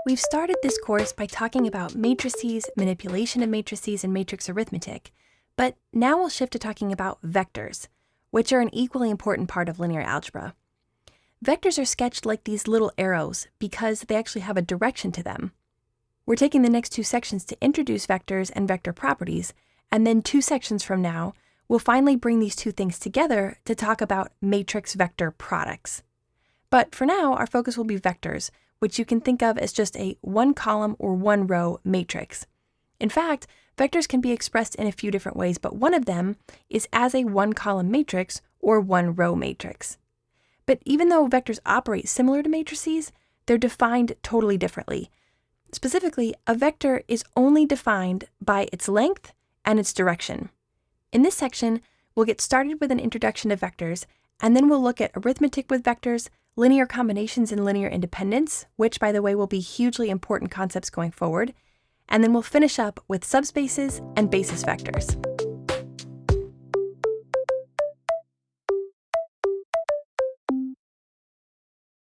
We've started this course by talking about matrices, manipulation of matrices, and matrix arithmetic, but now we'll shift to talking about vectors, which are an equally important part of linear algebra. Vectors are sketched like these little arrows because they actually have a direction to them. We're taking the next two sections to introduce vectors and vector properties, and then 2 sections from now, we'll finally bring these two things together to talk about matrix vector products. But for now, our focus will be vectors, which you can think of as just a 1-column or 1-row matrix. In fact, vectors can be expressed in a few different ways, but one of them is as a 1-column matrix or 1-row matrix. But even though vectors operate similar to matrices, they're defined totally differently. Specifically, a vector is only defined by its length and its direction. In this section, we'll get started with an introduction to vectors, and then we'll look at arithmetic with vectors, linear combinations and linear independence, which, by the way, will be hugely important concepts going forward, and then we'll finish up with subspaces and basis vectors.